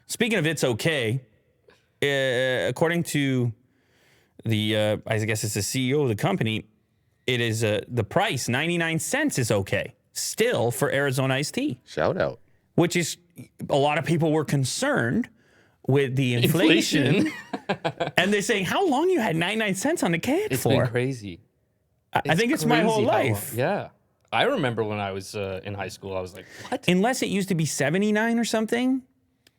Speaking of it's okay, according to the, I guess it's the CEO of the company, it is the price, 99 cents is okay. Still for Arizona iced tea. Shout out. Which is, a lot of people were concerned with the inflation. And they're saying, how long you had 99 cents on the can It's for? been crazy. I think it's my whole life. Yeah. I remember when I was in high school, I was like, what? Unless it used to be 79 or something.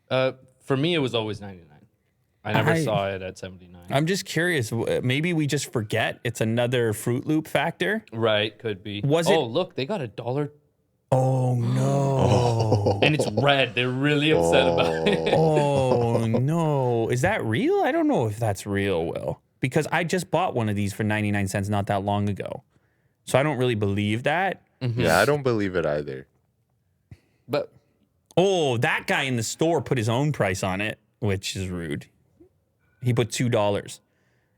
For me, it was always 99. I never saw it at 79. I'm just curious. Maybe we just forget it's another Fruit Loop factor. Right, could be. Was it? Oh, look, they got $1. Oh, no. And it's red. They're really upset about it. Oh, no. Is that real? I don't know if that's real, Will. Because I just bought one of these for 99 cents not that long ago. So I don't really believe that. Mm-hmm. Yeah, I don't believe it either. But oh, that guy in the store put his own price on it, which is rude. He put $2.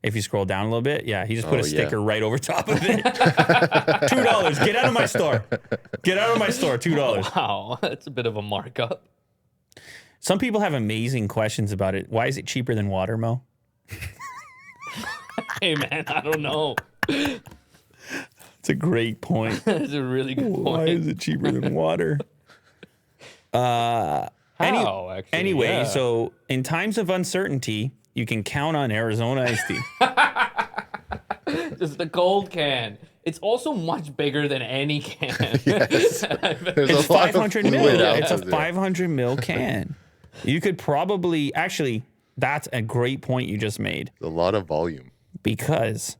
If you scroll down a little bit, yeah, he just put a sticker right over top of it. $2. Get out of my store. Get out of my store. $2. Wow, that's a bit of a markup. Some people have amazing questions about it. Why is it cheaper than water, Mo? Hey, man, I don't know. It's a great point. That's a really good point. Why is it cheaper than water? Actually, anyway, yeah. so in times of uncertainty, you can count on Arizona iced tea. Just a cold can. It's also much bigger than any can. Yes. It's 500 mil. It's a there. 500 mil can. You could probably, actually, that's a great point you just made. A lot of volume. Because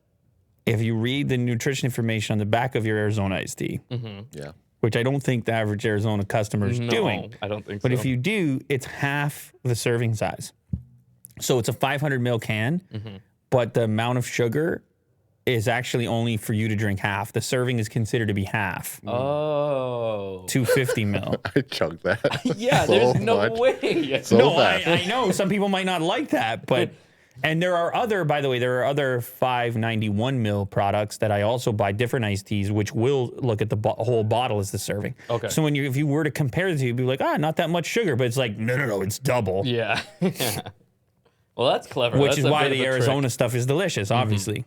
if you read the nutrition information on the back of your Arizona iced tea, Yeah. which I don't think the average Arizona customer is doing. I don't think so. But if you do, it's half the serving size. So it's a 500 ml can, but the amount of sugar is actually only for you to drink half. The serving is considered to be half. Oh. 250 ml. I chugged that. Yeah, so there's no much. way. So No, fast. I know some people might not like that, but and there are other, by the way, there are other 591 mil products that I also buy, different iced teas, which will look at the whole bottle as the serving. Okay. So when if you were to compare the two, you'd be like, not that much sugar, but it's like, no, it's double. Yeah. Well, that's clever. Which That's is a why bit of the a Arizona trick. stuff is delicious, obviously.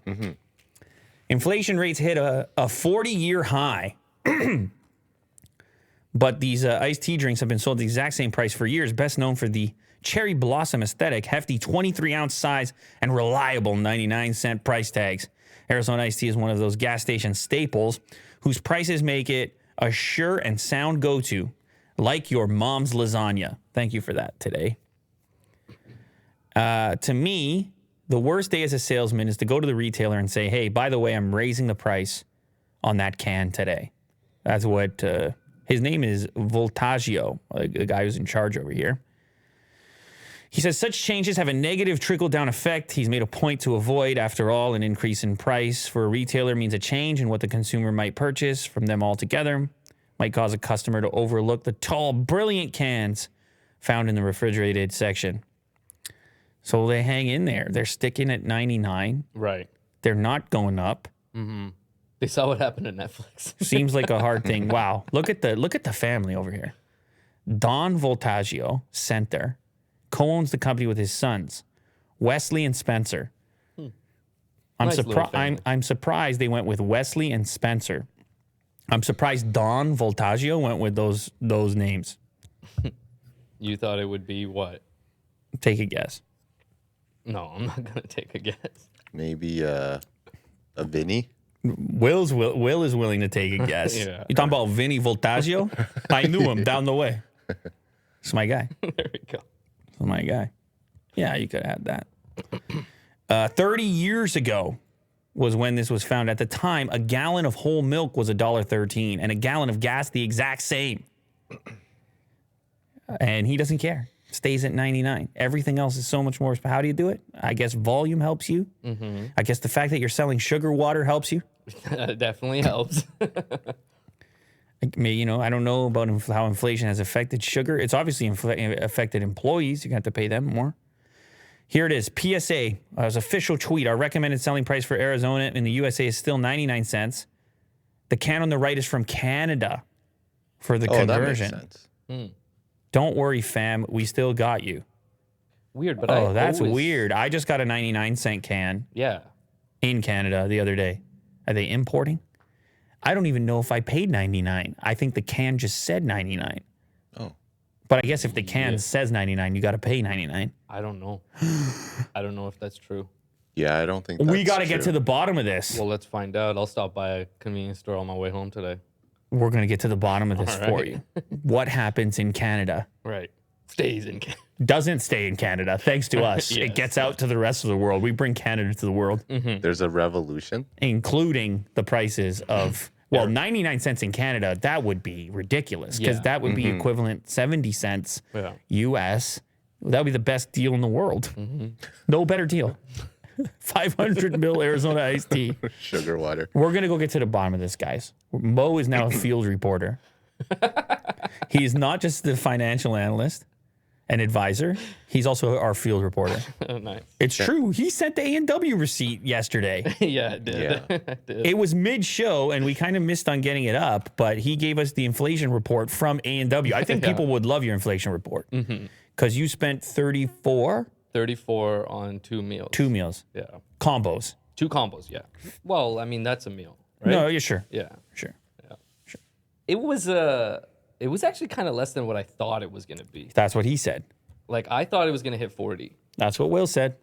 Inflation rates hit a 40-year high. But these iced tea drinks have been sold at the exact same price for years, best known for the cherry blossom aesthetic, hefty 23-ounce size, and reliable 99-cent price tags. Arizona iced tea is one of those gas station staples whose prices make it a sure and sound go-to, like your mom's lasagna. Thank you for that today. To me, the worst day as a salesman is to go to the retailer and say, hey, by the way, I'm raising the price on that can today. That's what his name is, Voltaggio, a guy who's in charge over here. He says such changes have a negative trickle-down effect he's made a point to avoid. After all, an increase in price for a retailer means a change in what the consumer might purchase from them altogether. Might cause a customer to overlook the tall, brilliant cans found in the refrigerated section. So they hang in there. They're sticking at 99. Right. They're not going up. They saw what happened to Netflix. Seems like a hard thing. Wow. Look at the family over here. Don Voltaggio, center, co-owns the company with his sons, Wesley and Spencer. Nice little family. I'm surprised they went with Wesley and Spencer. I'm surprised Don Voltaggio went with those names. You thought it would be what? Take a guess. No, I'm not going to take a guess. Maybe a Vinny. Will is willing to take a guess. Yeah. You talking about Vinny Voltaggio? I knew him down the way. It's my guy. There we go. It's my guy. Yeah, you could have had that. 30 years ago was when this was found. At the time, a gallon of whole milk was $1.13 and a gallon of gas the exact same. And he doesn't care. Stays at 99. Everything else is so much more. How do you do it? I guess volume helps you. I guess the fact that you're selling sugar water helps you. That definitely helps. I don't know about how inflation has affected sugar. It's obviously affected employees. You're going to have to pay them more. Here it is. PSA, as official tweet. Our recommended selling price for Arizona in the USA is still 99 cents. The can on the right is from Canada for the conversion. That makes sense. Don't worry, fam. We still got you. Weird, but Oh, that's weird. I just got a 99-cent can Yeah. in Canada the other day. Are they importing? I don't even know if I paid 99. I think the can just said 99. Oh. But I guess if the can says 99, you got to pay 99. I don't know. I don't know if that's true. Yeah, I don't think that's We got to get true. to the bottom of this. Well, let's find out. I'll stop by a convenience store on my way home today. We're going to get to the bottom of this All for right. you. What happens in Canada Right. Stays in Canada. doesn't stay in Canada, thanks to us. Yes. It gets out to the rest of the world. We bring Canada to the world, There's a revolution. including the prices of, well, 99 cents in Canada. That would be ridiculous because Yeah. that would be equivalent 70 cents Yeah. US. That would be the best deal in the world. No better deal. 500 mil Arizona iced tea. Sugar water. We're going to go get to the bottom of this, guys. Mo is now a field reporter. He's not just the financial analyst and advisor. He's also our field reporter. Oh, nice. It's true. He sent the A&W receipt yesterday. Yeah, it did. Yeah. It did. It was mid-show, and we kind of missed on getting it up, but he gave us the inflation report from A&W. I think people would love your inflation report because you spent 34 34 on 2 meals. 2 meals, Yeah. combos. 2 combos, yeah. Well, I mean, that's a meal, right? No, yeah, sure. Yeah. Sure. It was actually kind of less than what I thought it was going to be. That's what he said. Like, I thought it was going to hit 40. That's what Will said.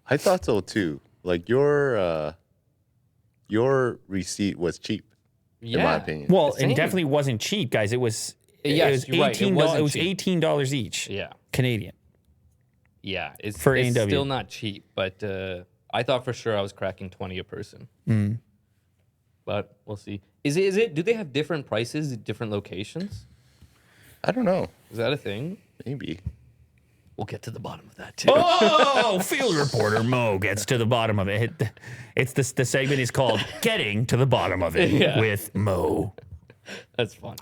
I thought so too. Like your receipt was cheap, Yeah. in my opinion. Well, Same. it definitely wasn't cheap, guys. It was Yes, you're right. It $18. wasn't It was cheap. $18 each. Yeah. Canadian. Yeah. It's For it's A&W. still not cheap, but I thought for sure I was cracking 20 a person. But we'll see. Is it? Do they have different prices at different locations? I don't know. Is that a thing? Maybe. We'll get to the bottom of that too. Oh, field reporter Mo gets to the bottom of it. It's the segment is called "Getting to the Bottom of It" Yeah. with Mo. That's fun.